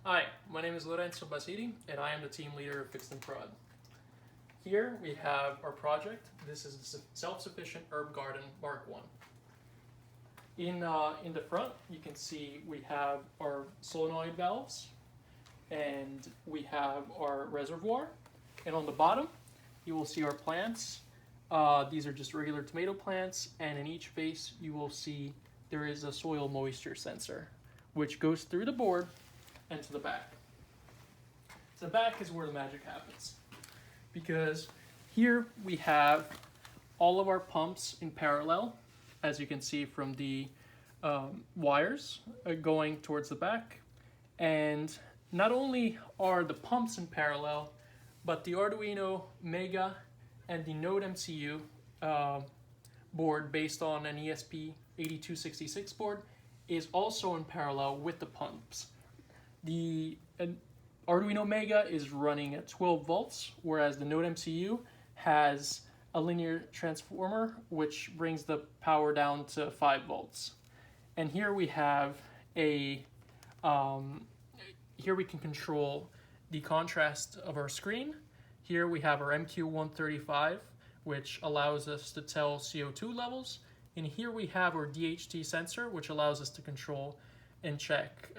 Hi, my name is Lorenzo Basidi, and I am the team leader of FixedIn Prod. Here we have our project. This is the Self-Sufficient Herb Garden Mark 1. In the front, you can see we have our solenoid valves, and we have our reservoir. And on the bottom, you will see our plants. These are just regular tomato plants, and in each vase, you will see there is a soil moisture sensor, which goes through the board and to the back. So the back is where the magic happens, because here we have all of our pumps in parallel, as you can see from the wires going towards the back. And not only are the pumps in parallel, but the Arduino Mega and the Node MCU board based on an ESP8266 board is also in parallel with the pumps. The Arduino Mega is running at 12 volts, whereas the Node MCU has a linear transformer, which brings the power down to 5 volts. And here we have here we can control the contrast of our screen. Here we have our MQ135, which allows us to tell CO2 levels. And here we have our DHT sensor, which allows us to control and check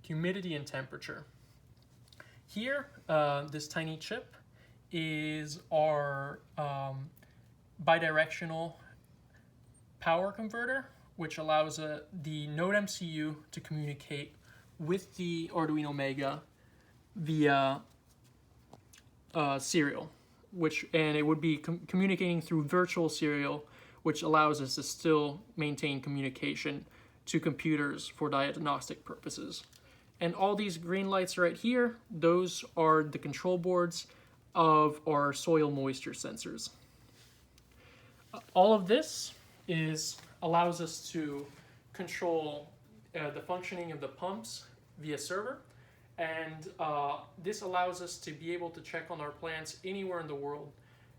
humidity and temperature. Here, this tiny chip is our bidirectional power converter, which allows the Node MCU to communicate with the Arduino Mega via serial, and it would be communicating through virtual serial, which allows us to still maintain communication to computers for diagnostic purposes. And all these green lights right here, those are the control boards of our soil moisture sensors. All of this allows us to control the functioning of the pumps via server, and this allows us to be able to check on our plants anywhere in the world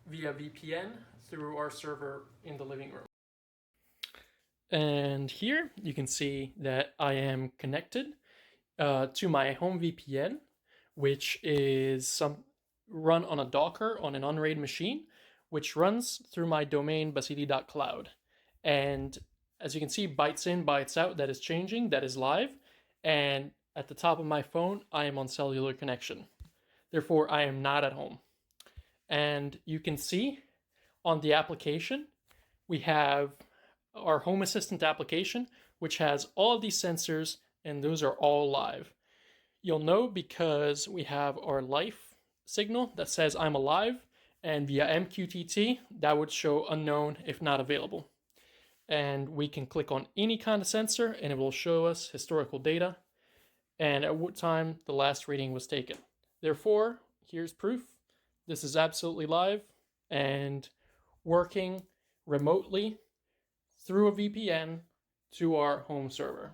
via VPN through our server in the living room. And here you can see that I am connected to my home VPN, which is run on a Docker on an Unraid machine, which runs through my domain basidi.cloud. And as you can see, bytes in, bytes out, that is changing, that is live. And at the top of my phone, I am on cellular connection. Therefore, I am not at home. And you can see on the application, we have our Home Assistant application, which has all of these sensors, and those are all live. You'll know because we have our life signal that says I'm alive, and via MQTT, that would show unknown if not available. And we can click on any kind of sensor, and it will show us historical data and at what time the last reading was taken. Therefore, here's proof. This is absolutely live and working remotely through a VPN to our home server.